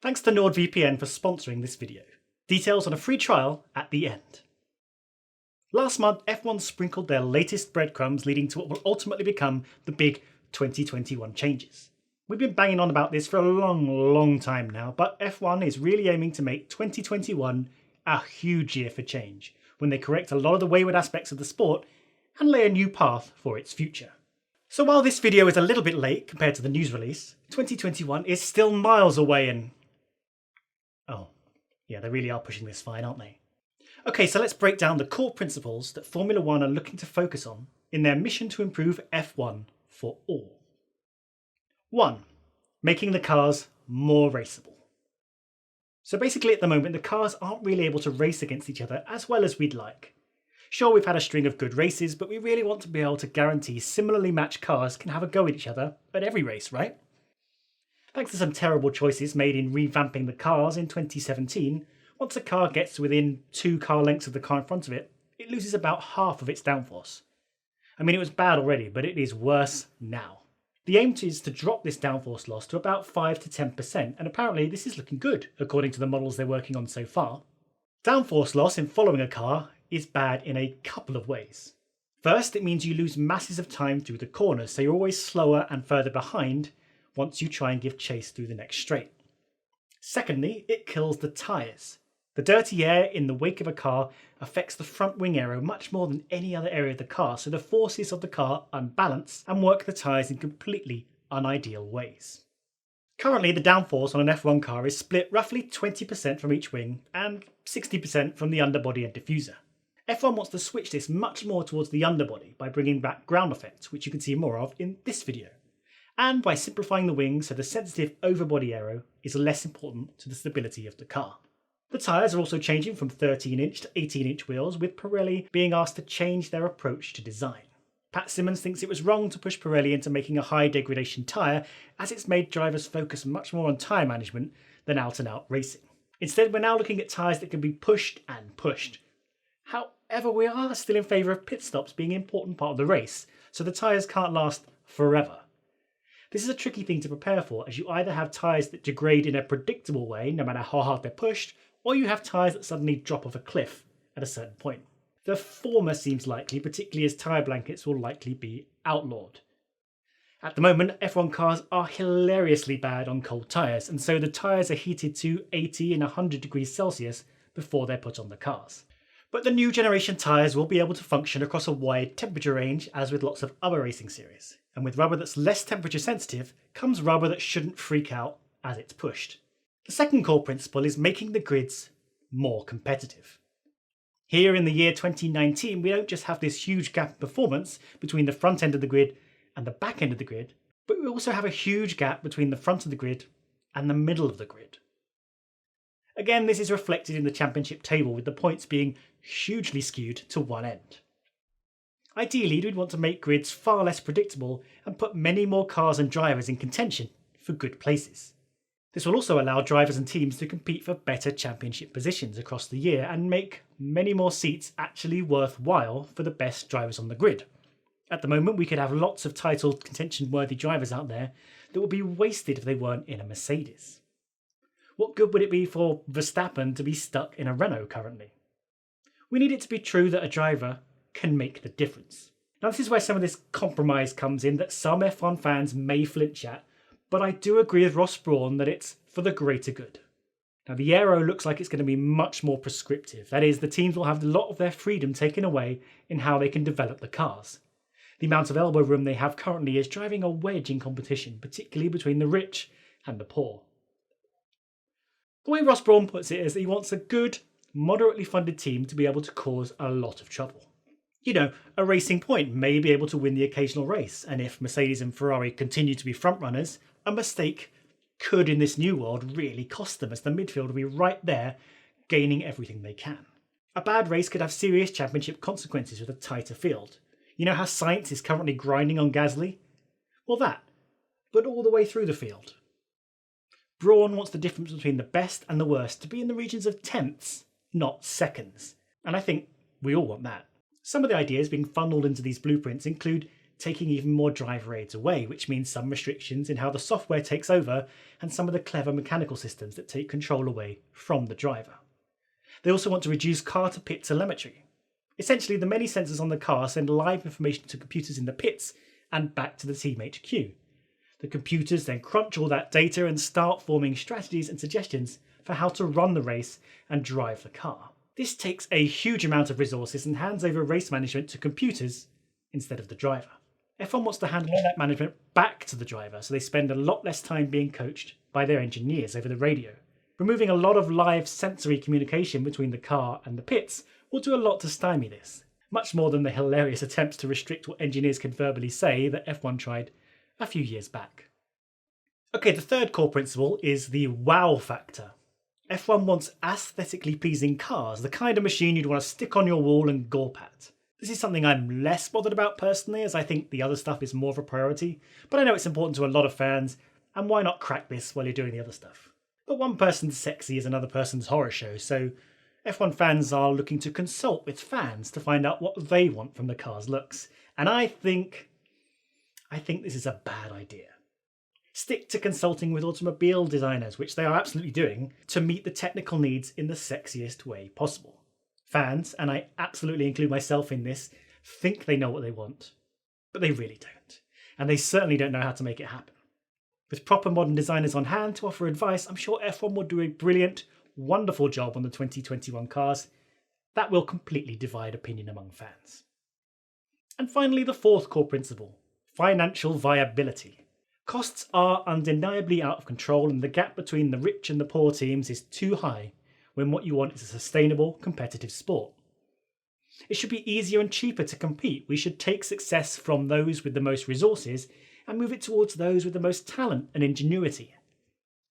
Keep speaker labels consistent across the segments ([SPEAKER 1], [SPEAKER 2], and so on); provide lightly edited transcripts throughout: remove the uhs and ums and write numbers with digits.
[SPEAKER 1] Thanks to NordVPN for sponsoring this video. Details on a free trial at the end. Last month, F1 sprinkled their latest breadcrumbs leading to what will ultimately become the big 2021 changes. We've been banging on about this for a long time now, but F1 is really aiming to make 2021 a huge year for change, when they correct a lot of the wayward aspects of the sport and lay a new path for its future. So while this video is a little bit late compared to the news release, 2021 is still miles away and... oh, yeah, they really are pushing this fine, aren't they? Okay, so let's break down the core principles that Formula One are looking to focus on in their mission to improve F1 for all. 1. Making the cars more raceable. So basically at the moment, the cars aren't really able to race against each other as well as we'd like. Sure, we've had a string of good races, but we really want to be able to guarantee similarly matched cars can have a go at each other at every race, right? Thanks to some terrible choices made in revamping the cars in 2017, once a car gets within 2 car lengths of the car in front of it, it loses about half of its downforce. I mean, it was bad already, but it is worse now. The aim is to drop this downforce loss to about 5 to 10%, and apparently this is looking good, according to the models they're working on so far. Downforce loss in following a car is bad in a couple of ways. First, it means you lose masses of time through the corners, so you're always slower and further behind once you try and give chase through the next straight. Secondly, it kills the tyres. The dirty air in the wake of a car affects the front wing aero much more than any other area of the car, so the forces of the car unbalance and work the tyres in completely unideal ways. Currently, the downforce on an F1 car is split roughly 20% from each wing and 60% from the underbody and diffuser. F1 wants to switch this much more towards the underbody by bringing back ground effect, which you can see more of in this video, and by simplifying the wings so the sensitive overbody aero is less important to the stability of the car. The tyres are also changing from 13-inch to 18-inch wheels, with Pirelli being asked to change their approach to design. Pat Simmons thinks it was wrong to push Pirelli into making a high degradation tyre, as it's made drivers focus much more on tyre management than out-and-out racing. Instead, we're now looking at tyres that can be pushed and pushed. However, we are still in favour of pit stops being an important part of the race, so the tyres can't last forever. This is a tricky thing to prepare for, as you either have tyres that degrade in a predictable way, no matter how hard they're pushed, or you have tyres that suddenly drop off a cliff at a certain point. The former seems likely, particularly as tyre blankets will likely be outlawed. At the moment, F1 cars are hilariously bad on cold tyres, and so the tyres are heated to 80 and 100 degrees Celsius before they're put on the cars. But the new generation tyres will be able to function across a wide temperature range, as with lots of other racing series. And with rubber that's less temperature sensitive, comes rubber that shouldn't freak out as it's pushed. The second core principle is making the grids more competitive. Here in the year 2019, we don't just have this huge gap in performance between the front end of the grid and the back end of the grid, but we also have a huge gap between the front of the grid and the middle of the grid. Again, this is reflected in the championship table, with the points being hugely skewed to one end. Ideally, we'd want to make grids far less predictable and put many more cars and drivers in contention for good places. This will also allow drivers and teams to compete for better championship positions across the year and make many more seats actually worthwhile for the best drivers on the grid. At the moment, we could have lots of title contention-worthy drivers out there that would be wasted if they weren't in a Mercedes. What good would it be for Verstappen to be stuck in a Renault currently? We need it to be true that a driver can make the difference. Now, this is where some of this compromise comes in that some F1 fans may flinch at, but I do agree with Ross Brawn that it's for the greater good. Now, the aero looks like it's going to be much more prescriptive. That is, the teams will have a lot of their freedom taken away in how they can develop the cars. The amount of elbow room they have currently is driving a wedge in competition, particularly between the rich and the poor. The way Ross Brawn puts it is that he wants a good, moderately funded team to be able to cause a lot of trouble. You know, a Racing Point may be able to win the occasional race, and if Mercedes and Ferrari continue to be frontrunners, a mistake could in this new world really cost them, as the midfield will be right there gaining everything they can. A bad race could have serious championship consequences with a tighter field. You know how Sainz is currently grinding on Gasly? Well, that, but all the way through the field. Brawn wants the difference between the best and the worst to be in the regions of tenths, not seconds. And I think we all want that. Some of the ideas being funneled into these blueprints include taking even more driver aids away, which means some restrictions in how the software takes over and some of the clever mechanical systems that take control away from the driver. They also want to reduce car-to-pit telemetry. Essentially, the many sensors on the car send live information to computers in the pits and back to the team HQ. The computers then crunch all that data and start forming strategies and suggestions for how to run the race and drive the car. This takes a huge amount of resources and hands over race management to computers instead of the driver. F1 wants to hand all that management back to the driver, so they spend a lot less time being coached by their engineers over the radio. Removing a lot of live sensory communication between the car and the pits will do a lot to stymie this, much more than the hilarious attempts to restrict what engineers can verbally say that F1 tried a few years back. Okay, the third core principle is the wow factor. F1 wants aesthetically pleasing cars, the kind of machine you'd want to stick on your wall and gawp at. This is something I'm less bothered about personally, as I think the other stuff is more of a priority, but I know it's important to a lot of fans, and why not crack this while you're doing the other stuff? But one person's sexy is another person's horror show, so F1 fans are looking to consult with fans to find out what they want from the car's looks, and I think this is a bad idea. Stick to consulting with automobile designers, which they are absolutely doing, to meet the technical needs in the sexiest way possible. Fans, and I absolutely include myself in this, think they know what they want, but they really don't, and they certainly don't know how to make it happen. With proper modern designers on hand to offer advice, I'm sure F1 will do a brilliant, wonderful job on the 2021 cars that will completely divide opinion among fans. And finally, the fourth core principle, financial viability. Costs are undeniably out of control, and the gap between the rich and the poor teams is too high when what you want is a sustainable, competitive sport. It should be easier and cheaper to compete. We should take success from those with the most resources and move it towards those with the most talent and ingenuity.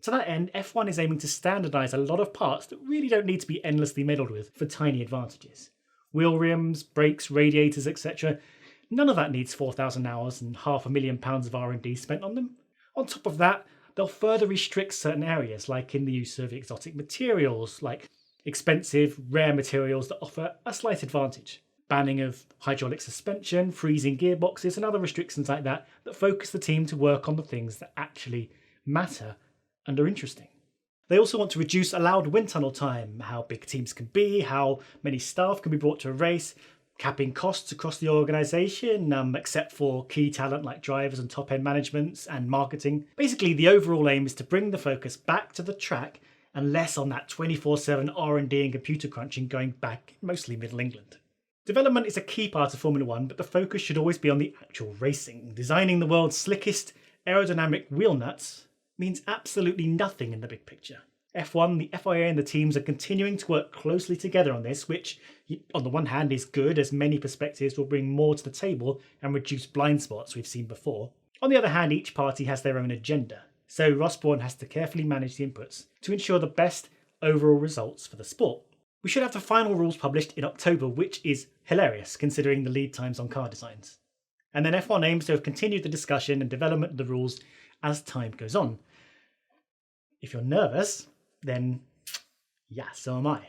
[SPEAKER 1] To that end, F1 is aiming to standardise a lot of parts that really don't need to be endlessly meddled with for tiny advantages. Wheel rims, brakes, radiators, etc. None of that needs 4,000 hours and £500,000 of R&D spent on them. On top of that, they'll further restrict certain areas, like in the use of exotic materials, like expensive, rare materials that offer a slight advantage. Banning of hydraulic suspension, freezing gearboxes, and other restrictions like that focus the team to work on the things that actually matter and are interesting. They also want to reduce allowed wind tunnel time, how big teams can be, how many staff can be brought to a race, capping costs across the organisation, except for key talent like drivers and top-end managements and marketing. Basically, the overall aim is to bring the focus back to the track and less on that 24/7 R&D and computer crunching going back in mostly Middle England. Development is a key part of Formula 1, but the focus should always be on the actual racing. Designing the world's slickest aerodynamic wheel nuts means absolutely nothing in the big picture. F1, the FIA and the teams are continuing to work closely together on this, which on the one hand is good, as many perspectives will bring more to the table and reduce blind spots we've seen before. On the other hand, each party has their own agenda, so Ross Brawn has to carefully manage the inputs to ensure the best overall results for the sport. We should have the final rules published in October, which is hilarious considering the lead times on car designs. And then F1 aims to have continued the discussion and development of the rules as time goes on. If you're nervous, then yeah, so am I.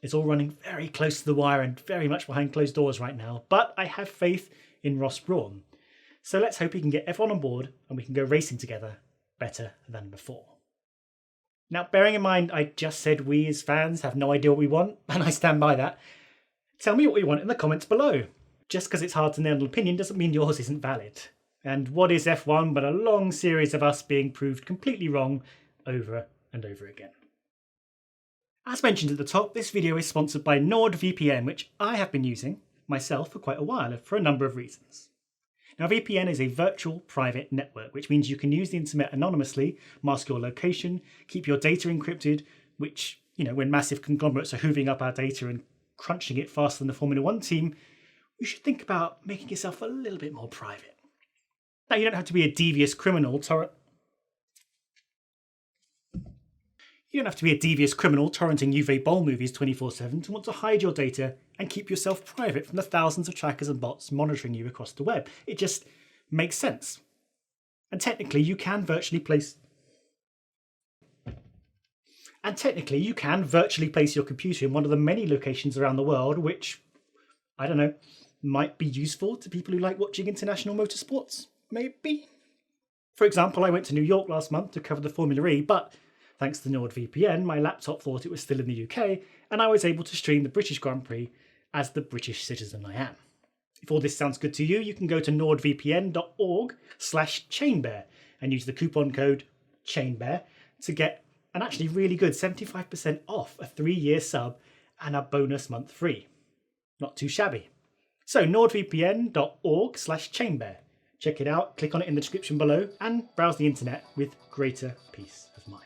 [SPEAKER 1] It's all running very close to the wire and very much behind closed doors right now, but I have faith in Ross Brawn. So let's hope he can get everyone on board and we can go racing together better than before. Now, bearing in mind I just said we as fans have no idea what we want, and I stand by that, tell me what you want in the comments below. Just because it's hard to nail an opinion doesn't mean yours isn't valid. And what is F1 but a long series of us being proved completely wrong over and over again. As mentioned at the top, this video is sponsored by NordVPN, which I have been using myself for quite a while for a number of reasons. Now, VPN is a virtual private network, which means you can use the internet anonymously, mask your location, keep your data encrypted, which, when massive conglomerates are hooving up our data and crunching it faster than the Formula 1 team, you should think about making yourself a little bit more private. Now, you don't have to be a devious criminal torrenting Uwe Boll movies 24/7 to want to hide your data and keep yourself private from the thousands of trackers and bots monitoring you across the web. It just makes sense. And technically, you can virtually place your computer in one of the many locations around the world which, might be useful to people who like watching international motorsports. Maybe. For example, I went to New York last month to cover the Formula E, but thanks to NordVPN, my laptop thought it was still in the UK, and I was able to stream the British Grand Prix as the British citizen I am. If all this sounds good to you, you can go to nordvpn.org/chainbear and use the coupon code chainbear to get an actually really good 75% off a 3-year sub and a bonus month free. Not too shabby. So nordvpn.org/chainbear. Check it out, click on it in the description below, and browse the internet with greater peace of mind.